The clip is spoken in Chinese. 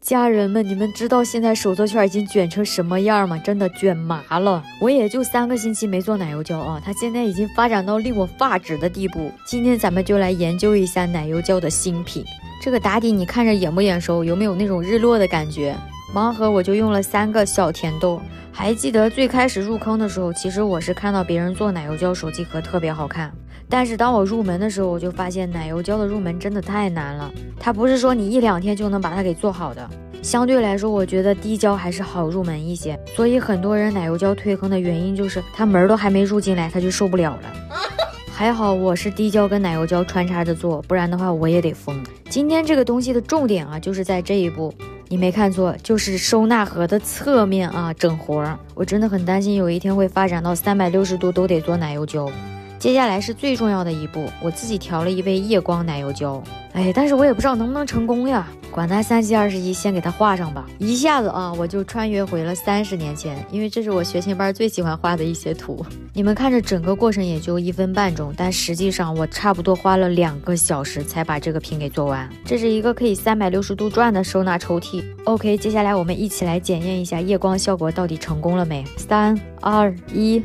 家人们，你们知道现在手作圈已经卷成什么样吗？真的卷麻了。我也就3个星期没做奶油胶啊，它现在已经发展到令我发指的地步。今天咱们就来研究一下奶油胶的新品。这个打底你看着眼不眼熟？有没有那种日落的感觉？盲盒我就用了3个小甜豆。还记得最开始入坑的时候，其实我是看到别人做奶油胶手机壳特别好看，但是当我入门的时候，我就发现奶油胶的入门真的太难了。它不是说你1、2天就能把它给做好的。相对来说，我觉得滴胶还是好入门一些，所以很多人奶油胶退坑的原因就是他门都还没入进来，他就受不了了。还好我是滴胶跟奶油胶穿插着做，不然的话我也得疯。今天这个东西的重点啊，就是在这一步。你没看错，就是收纳盒的侧面啊，整活儿。我真的很担心有一天会发展到360度都得做奶油胶。接下来是最重要的一步，我自己调了一杯夜光奶油胶。但是我也不知道能不能成功呀。管它3七21，先给它画上吧。一下子啊，我就穿越回了30年前，因为这是我学琴班最喜欢画的一些图。你们看着整个过程也就1分半钟，但实际上我差不多花了2个小时才把这个品给做完。这是一个可以360度转的收纳抽屉。OK， 接下来我们一起来检验一下夜光效果到底成功了没？3、2、1。